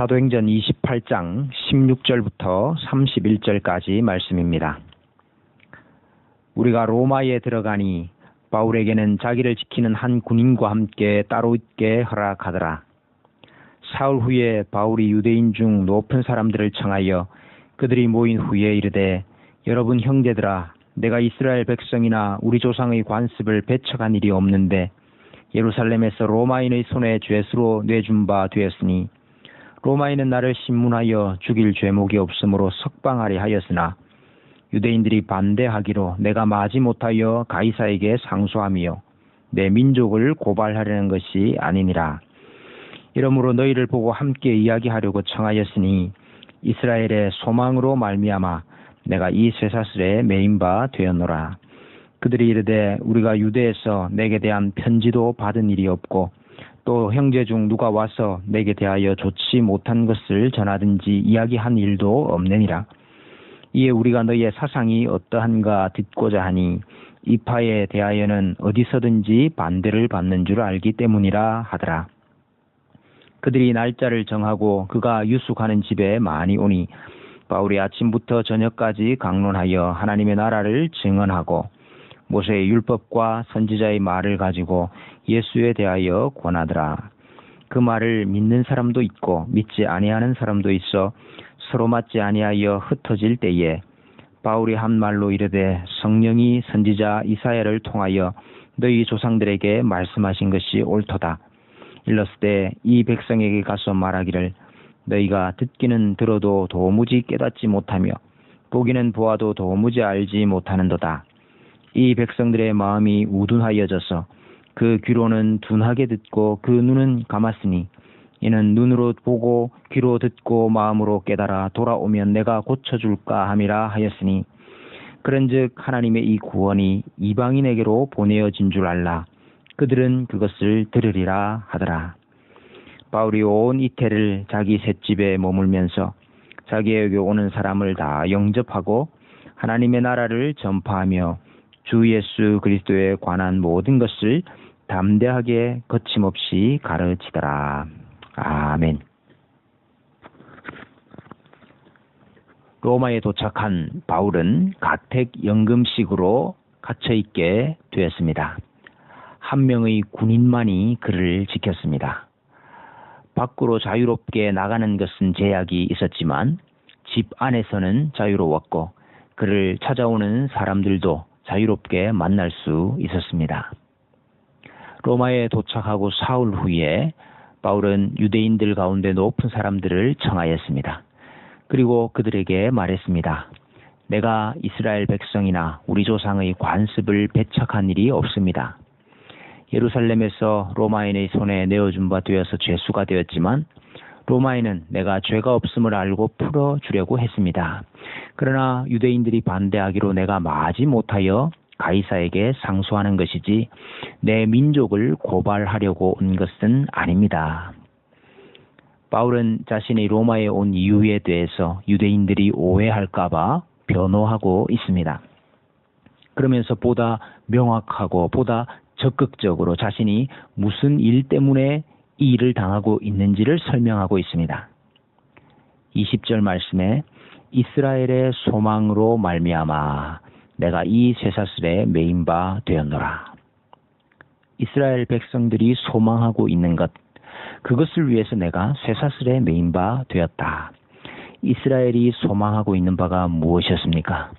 사도행전 28장 16절부터 31절까지 말씀입니다. 우리가 로마에 들어가니 바울에게는 자기를 지키는 한 군인과 함께 따로 있게 허락하더라. 사흘 후에 바울이 유대인 중 높은 사람들을 청하여 그들이 모인 후에 이르되, 여러분 형제들아, 내가 이스라엘 백성이나 우리 조상의 관습을 배척한 일이 없는데 예루살렘에서 로마인의 손에 죄수로 내준 바 되었으니 로마인은 나를 신문하여 죽일 죄목이 없으므로 석방하려 하였으나 유대인들이 반대하기로 내가 마지못하여 가이사에게 상소하며 내 민족을 고발하려는 것이 아니니라. 이러므로 너희를 보고 함께 이야기하려고 청하였으니 이스라엘의 소망으로 말미암아 내가 이 쇠사슬에 매인 바 되었노라. 그들이 이르되, 우리가 유대에서 내게 대한 편지도 받은 일이 없고 또 형제 중 누가 와서 내게 대하여 좋지 못한 것을 전하든지 이야기한 일도 없느니라. 이에 우리가 너희의 사상이 어떠한가 듣고자 하니 이 파에 대하여는 어디서든지 반대를 받는 줄 알기 때문이라 하더라. 그들이 날짜를 정하고 그가 유숙하는 집에 많이 오니 바울이 아침부터 저녁까지 강론하여 하나님의 나라를 증언하고 모세의 율법과 선지자의 말을 가지고 예수에 대하여 권하더라. 그 말을 믿는 사람도 있고 믿지 아니하는 사람도 있어 서로 맞지 아니하여 흩어질 때에 바울이 한 말로 이르되, 성령이 선지자 이사야를 통하여 너희 조상들에게 말씀하신 것이 옳도다. 일렀을 이 백성에게 가서 말하기를, 너희가 듣기는 들어도 도무지 깨닫지 못하며 보기는 보아도 도무지 알지 못하는도다. 이 백성들의 마음이 우둔하여져서 그 귀로는 둔하게 듣고 그 눈은 감았으니 이는 눈으로 보고 귀로 듣고 마음으로 깨달아 돌아오면 내가 고쳐줄까 함이라 하였으니, 그런즉 하나님의 이 구원이 이방인에게로 보내어진 줄 알라. 그들은 그것을 들으리라 하더라. 바울이 온 이태를 자기 셋집에 머물면서 자기에게 오는 사람을 다 영접하고 하나님의 나라를 전파하며 주 예수 그리스도에 관한 모든 것을 담대하게 거침없이 가르치더라. 아멘. 로마에 도착한 바울은 가택연금식으로 갇혀있게 되었습니다. 한 명의 군인만이 그를 지켰습니다. 밖으로 자유롭게 나가는 것은 제약이 있었지만 집 안에서는 자유로웠고 그를 찾아오는 사람들도 자유롭게 만날 수 있었습니다. 로마에 도착하고 사흘 후에 바울은 유대인들 가운데 높은 사람들을 청하였습니다. 그리고 그들에게 말했습니다. 내가 이스라엘 백성이나 우리 조상의 관습을 배척한 일이 없습니다. 예루살렘에서 로마인의 손에 내어준 바 되어서 죄수가 되었지만 로마인은 내가 죄가 없음을 알고 풀어주려고 했습니다. 그러나 유대인들이 반대하기로 내가 마지못하여 가이사에게 상소하는 것이지 내 민족을 고발하려고 온 것은 아닙니다. 바울은 자신이 로마에 온 이유에 대해서 유대인들이 오해할까 봐 변호하고 있습니다. 그러면서 보다 명확하고 보다 적극적으로 자신이 무슨 일 때문에 이 일을 당하고 있는지를 설명하고 있습니다. 20절 말씀에 이스라엘의 소망으로 말미암아 내가 이 쇠사슬에 매인 바 되었노라. 이스라엘 백성들이 소망하고 있는 것, 그것을 위해서 내가 쇠사슬에 매인 바 되었다. 이스라엘이 소망하고 있는 바가 무엇이었습니까?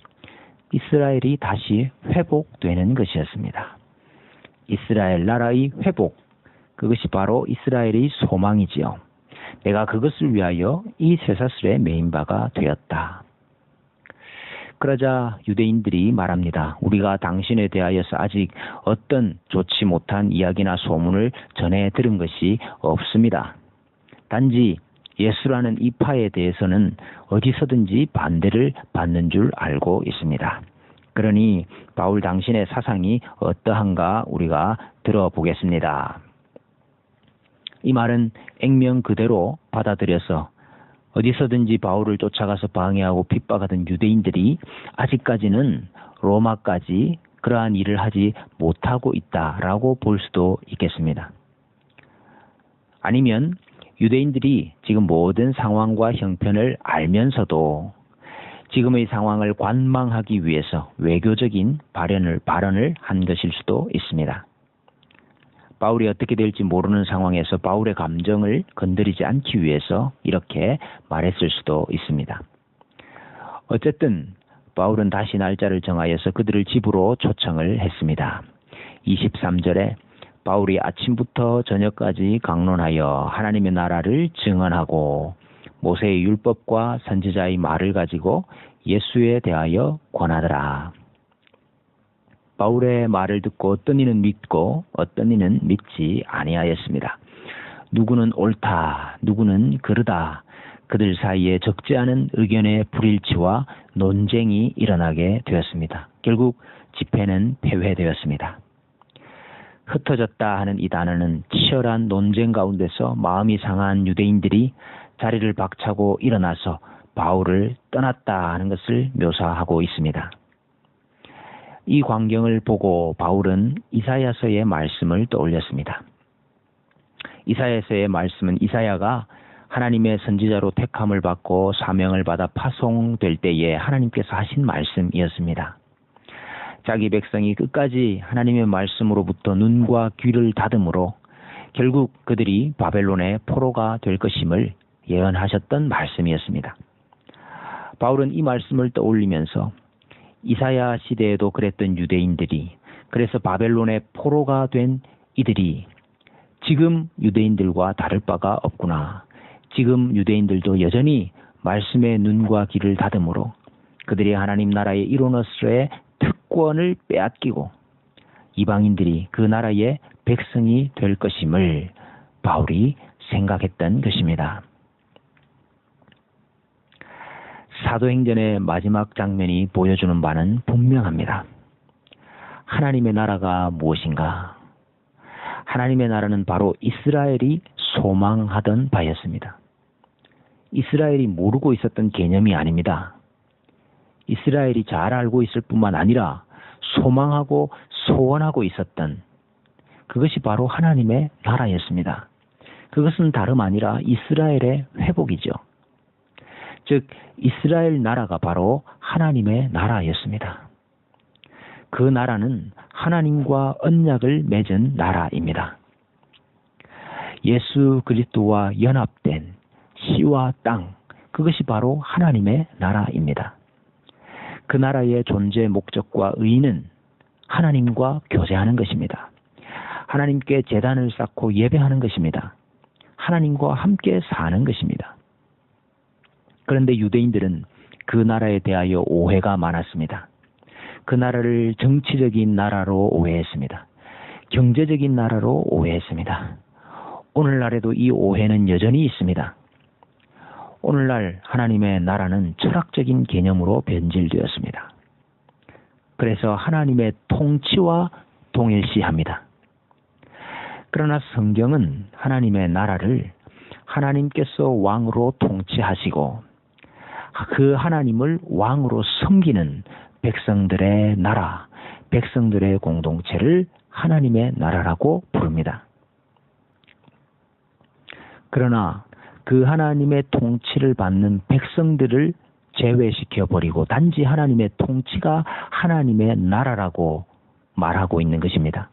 이스라엘이 다시 회복되는 것이었습니다. 이스라엘 나라의 회복, 그것이 바로 이스라엘의 소망이지요. 내가 그것을 위하여 이 쇠사슬에 매인 바가 되었다. 그러자 유대인들이 말합니다. 우리가 당신에 대하여서 아직 어떤 좋지 못한 이야기나 소문을 전해 들은 것이 없습니다. 단지 예수라는 이 파에 대해서는 어디서든지 반대를 받는 줄 알고 있습니다. 그러니 바울 당신의 사상이 어떠한가 우리가 들어보겠습니다. 이 말은 액면 그대로 받아들여서 어디서든지 바울을 쫓아가서 방해하고 핍박하던 유대인들이 아직까지는 로마까지 그러한 일을 하지 못하고 있다라고 볼 수도 있겠습니다. 아니면 유대인들이 지금 모든 상황과 형편을 알면서도 지금의 상황을 관망하기 위해서 외교적인 발언을 한 것일 수도 있습니다. 바울이 어떻게 될지 모르는 상황에서 바울의 감정을 건드리지 않기 위해서 이렇게 말했을 수도 있습니다. 어쨌든 바울은 다시 날짜를 정하여서 그들을 집으로 초청을 했습니다. 23절에 바울이 아침부터 저녁까지 강론하여 하나님의 나라를 증언하고 모세의 율법과 선지자의 말을 가지고 예수에 대하여 권하더라. 바울의 말을 듣고 어떤 이는 믿고 어떤 이는 믿지 아니하였습니다. 누구는 옳다, 누구는 그르다. 그들 사이에 적지 않은 의견의 불일치와 논쟁이 일어나게 되었습니다. 결국 집회는 폐회되었습니다. 흩어졌다 하는 이 단어는 치열한 논쟁 가운데서 마음이 상한 유대인들이 자리를 박차고 일어나서 바울을 떠났다 하는 것을 묘사하고 있습니다. 이 광경을 보고 바울은 이사야서의 말씀을 떠올렸습니다. 이사야서의 말씀은 이사야가 하나님의 선지자로 택함을 받고 사명을 받아 파송될 때에 하나님께서 하신 말씀이었습니다. 자기 백성이 끝까지 하나님의 말씀으로부터 눈과 귀를 닫음으로 결국 그들이 바벨론의 포로가 될 것임을 예언하셨던 말씀이었습니다. 바울은 이 말씀을 떠올리면서 이사야 시대에도 그랬던 유대인들이, 그래서 바벨론의 포로가 된 이들이 지금 유대인들과 다를 바가 없구나. 지금 유대인들도 여전히 말씀의 눈과 귀를 닫음으로 그들이 하나님 나라의 일원으로서의 특권을 빼앗기고 이방인들이 그 나라의 백성이 될 것임을 바울이 생각했던 것입니다. 사도행전의 마지막 장면이 보여주는 바는 분명합니다. 하나님의 나라가 무엇인가? 하나님의 나라는 바로 이스라엘이 소망하던 바였습니다. 이스라엘이 모르고 있었던 개념이 아닙니다. 이스라엘이 잘 알고 있을 뿐만 아니라 소망하고 소원하고 있었던 그것이 바로 하나님의 나라였습니다. 그것은 다름 아니라 이스라엘의 회복이죠. 즉 이스라엘 나라가 바로 하나님의 나라였습니다. 그 나라는 하나님과 언약을 맺은 나라입니다. 예수 그리스도와 연합된 시와 땅, 그것이 바로 하나님의 나라입니다. 그 나라의 존재 목적과 의의는 하나님과 교제하는 것입니다. 하나님께 제단을 쌓고 예배하는 것입니다. 하나님과 함께 사는 것입니다. 그런데 유대인들은 그 나라에 대하여 오해가 많았습니다. 그 나라를 정치적인 나라로 오해했습니다. 경제적인 나라로 오해했습니다. 오늘날에도 이 오해는 여전히 있습니다. 오늘날 하나님의 나라는 철학적인 개념으로 변질되었습니다. 그래서 하나님의 통치와 동일시합니다. 그러나 성경은 하나님의 나라를 하나님께서 왕으로 통치하시고 그 하나님을 왕으로 섬기는 백성들의 나라, 백성들의 공동체를 하나님의 나라라고 부릅니다. 그러나 그 하나님의 통치를 받는 백성들을 제외시켜버리고 단지 하나님의 통치가 하나님의 나라라고 말하고 있는 것입니다.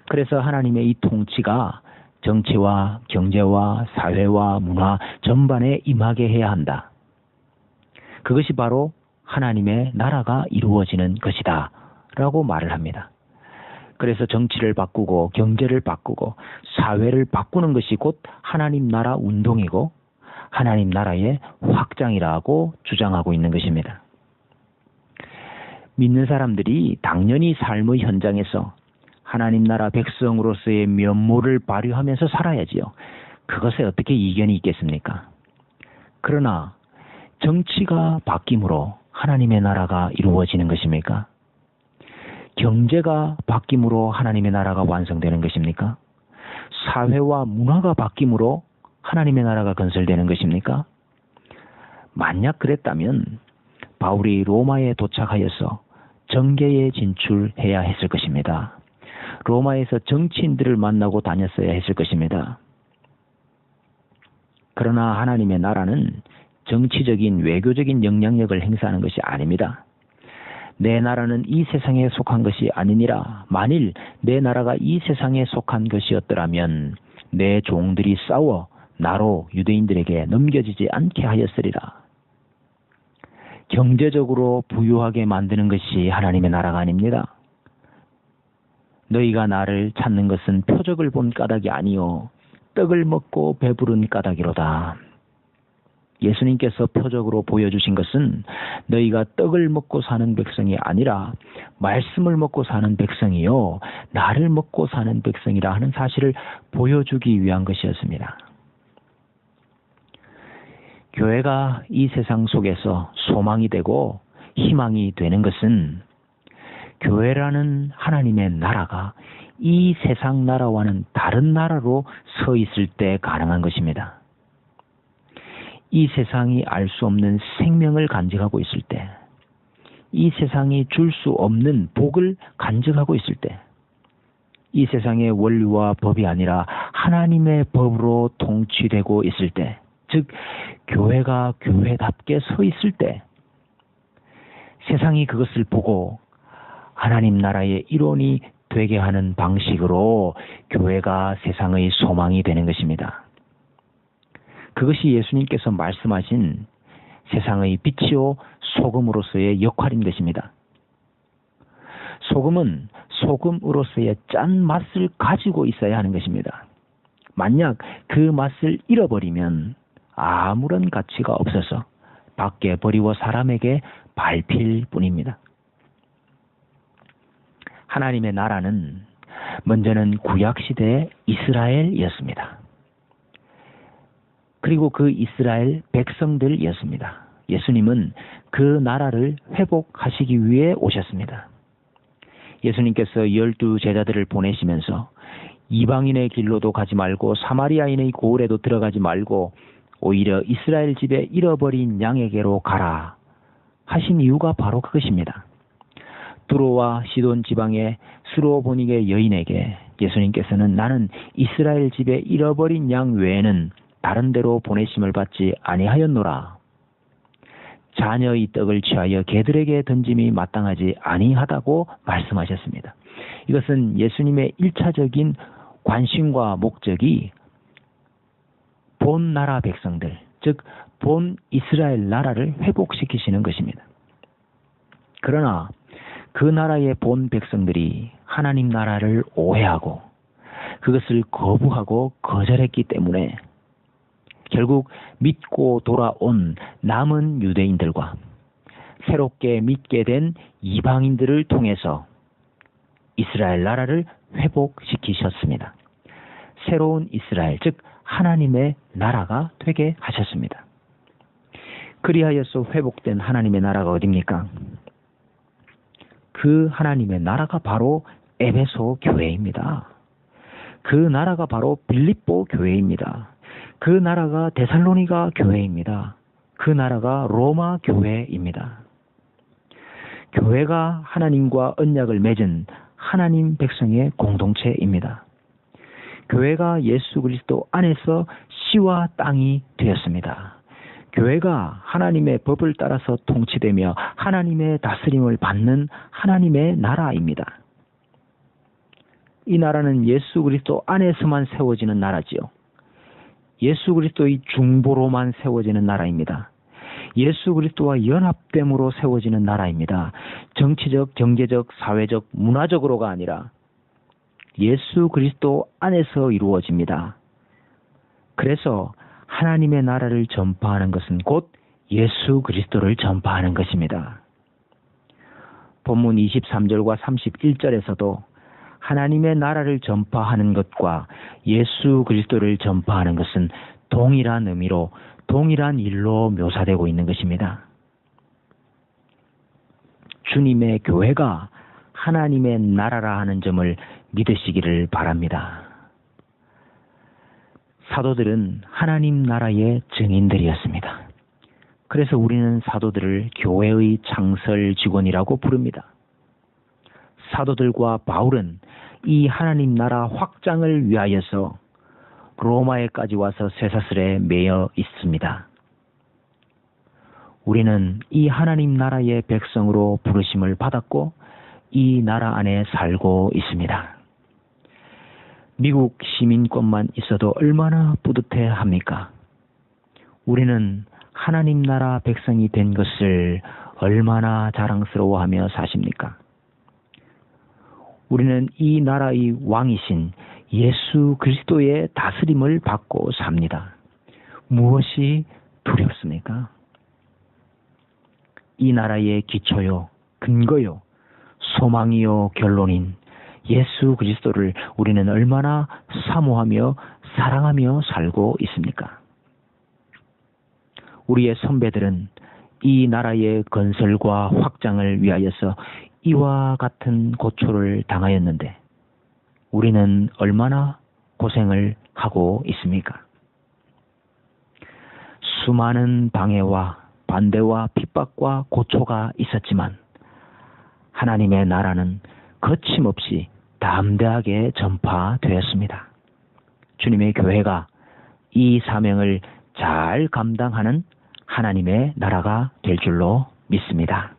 그래서 하나님의 이 통치가 정치와 경제와 사회와 문화 전반에 임하게 해야 한다. 그것이 바로 하나님의 나라가 이루어지는 것이다 라고 말을 합니다. 그래서 정치를 바꾸고 경제를 바꾸고 사회를 바꾸는 것이 곧 하나님 나라 운동이고 하나님 나라의 확장이라고 주장하고 있는 것입니다. 믿는 사람들이 당연히 삶의 현장에서 하나님 나라 백성으로서의 면모를 발휘하면서 살아야지요. 그것에 어떻게 이견이 있겠습니까? 그러나 정치가 바뀜으로 하나님의 나라가 이루어지는 것입니까? 경제가 바뀜으로 하나님의 나라가 완성되는 것입니까? 사회와 문화가 바뀜으로 하나님의 나라가 건설되는 것입니까? 만약 그랬다면 바울이 로마에 도착하여서 정계에 진출해야 했을 것입니다. 로마에서 정치인들을 만나고 다녔어야 했을 것입니다. 그러나 하나님의 나라는 정치적인 외교적인 영향력을 행사하는 것이 아닙니다. 내 나라는 이 세상에 속한 것이 아니니라. 만일 내 나라가 이 세상에 속한 것이었더라면 내 종들이 싸워 나로 유대인들에게 넘겨지지 않게 하였으리라. 경제적으로 부유하게 만드는 것이 하나님의 나라가 아닙니다. 너희가 나를 찾는 것은 표적을 본 까닭이 아니요 떡을 먹고 배부른 까닭이로다. 예수님께서 표적으로 보여주신 것은 너희가 떡을 먹고 사는 백성이 아니라 말씀을 먹고 사는 백성이요 나를 먹고 사는 백성이라 하는 사실을 보여주기 위한 것이었습니다. 교회가 이 세상 속에서 소망이 되고 희망이 되는 것은 교회라는 하나님의 나라가 이 세상 나라와는 다른 나라로 서 있을 때 가능한 것입니다. 이 세상이 알 수 없는 생명을 간직하고 있을 때, 이 세상이 줄 수 없는 복을 간직하고 있을 때, 이 세상의 원리와 법이 아니라 하나님의 법으로 통치되고 있을 때, 즉 교회가 교회답게 서 있을 때 세상이 그것을 보고 하나님 나라의 일원이 되게 하는 방식으로 교회가 세상의 소망이 되는 것입니다. 그것이 예수님께서 말씀하신 세상의 빛이요 소금으로서의 역할인 것입니다. 소금은 소금으로서의 짠 맛을 가지고 있어야 하는 것입니다. 만약 그 맛을 잃어버리면 아무런 가치가 없어서 밖에 버리고 사람에게 밟힐 뿐입니다. 하나님의 나라는 먼저는 구약시대의 이스라엘이었습니다. 그리고 그 이스라엘 백성들이었습니다. 예수님은 그 나라를 회복하시기 위해 오셨습니다. 예수님께서 12 제자들을 보내시면서 이방인의 길로도 가지 말고 사마리아인의 고을에도 들어가지 말고 오히려 이스라엘 집에 잃어버린 양에게로 가라 하신 이유가 바로 그것입니다. 두로와 시돈 지방의 스로보닉의 여인에게 예수님께서는 나는 이스라엘 집에 잃어버린 양 외에는 다른 데로 보내심을 받지 아니하였노라. 자녀의 떡을 취하여 개들에게 던짐이 마땅하지 아니하다고 말씀하셨습니다. 이것은 예수님의 1차적인 관심과 목적이 본 나라 백성들, 즉 본 이스라엘 나라를 회복시키시는 것입니다. 그러나 그 나라의 본 백성들이 하나님 나라를 오해하고 그것을 거부하고 거절했기 때문에 결국 믿고 돌아온 남은 유대인들과 새롭게 믿게 된 이방인들을 통해서 이스라엘 나라를 회복시키셨습니다. 새로운 이스라엘, 즉 하나님의 나라가 되게 하셨습니다. 그리하여서 회복된 하나님의 나라가 어디입니까? 그 하나님의 나라가 바로 에베소 교회입니다. 그 나라가 바로 빌립보 교회입니다. 그 나라가 데살로니가 교회입니다. 그 나라가 로마 교회입니다. 교회가 하나님과 언약을 맺은 하나님 백성의 공동체입니다. 교회가 예수 그리스도 안에서 씨와 땅이 되었습니다. 교회가 하나님의 법을 따라서 통치되며 하나님의 다스림을 받는 하나님의 나라입니다. 이 나라는 예수 그리스도 안에서만 세워지는 나라지요. 예수 그리스도의 중보로만 세워지는 나라입니다. 예수 그리스도와 연합됨으로 세워지는 나라입니다. 정치적, 경제적, 사회적, 문화적으로가 아니라 예수 그리스도 안에서 이루어집니다. 그래서 하나님의 나라를 전파하는 것은 곧 예수 그리스도를 전파하는 것입니다. 본문 23절과 31절에서도 하나님의 나라를 전파하는 것과 예수 그리스도를 전파하는 것은 동일한 의미로 동일한 일로 묘사되고 있는 것입니다. 주님의 교회가 하나님의 나라라 하는 점을 믿으시기를 바랍니다. 사도들은 하나님 나라의 증인들이었습니다. 그래서 우리는 사도들을 교회의 창설 직원이라고 부릅니다. 사도들과 바울은 이 하나님 나라 확장을 위하여서 로마에까지 와서 쇠사슬에 매여 있습니다. 우리는 이 하나님 나라의 백성으로 부르심을 받았고 이 나라 안에 살고 있습니다. 미국 시민권만 있어도 얼마나 뿌듯해 합니까? 우리는 하나님 나라 백성이 된 것을 얼마나 자랑스러워하며 사십니까? 우리는 이 나라의 왕이신 예수 그리스도의 다스림을 받고 삽니다. 무엇이 두렵습니까? 이 나라의 기초요, 근거요, 소망이요, 결론인 예수 그리스도를 우리는 얼마나 사모하며 사랑하며 살고 있습니까? 우리의 선배들은 이 나라의 건설과 확장을 위하여서 이와 같은 고초를 당하였는데 우리는 얼마나 고생을 하고 있습니까? 수많은 방해와 반대와 핍박과 고초가 있었지만 하나님의 나라는 거침없이 담대하게 전파되었습니다. 주님의 교회가 이 사명을 잘 감당하는 하나님의 나라가 될 줄로 믿습니다.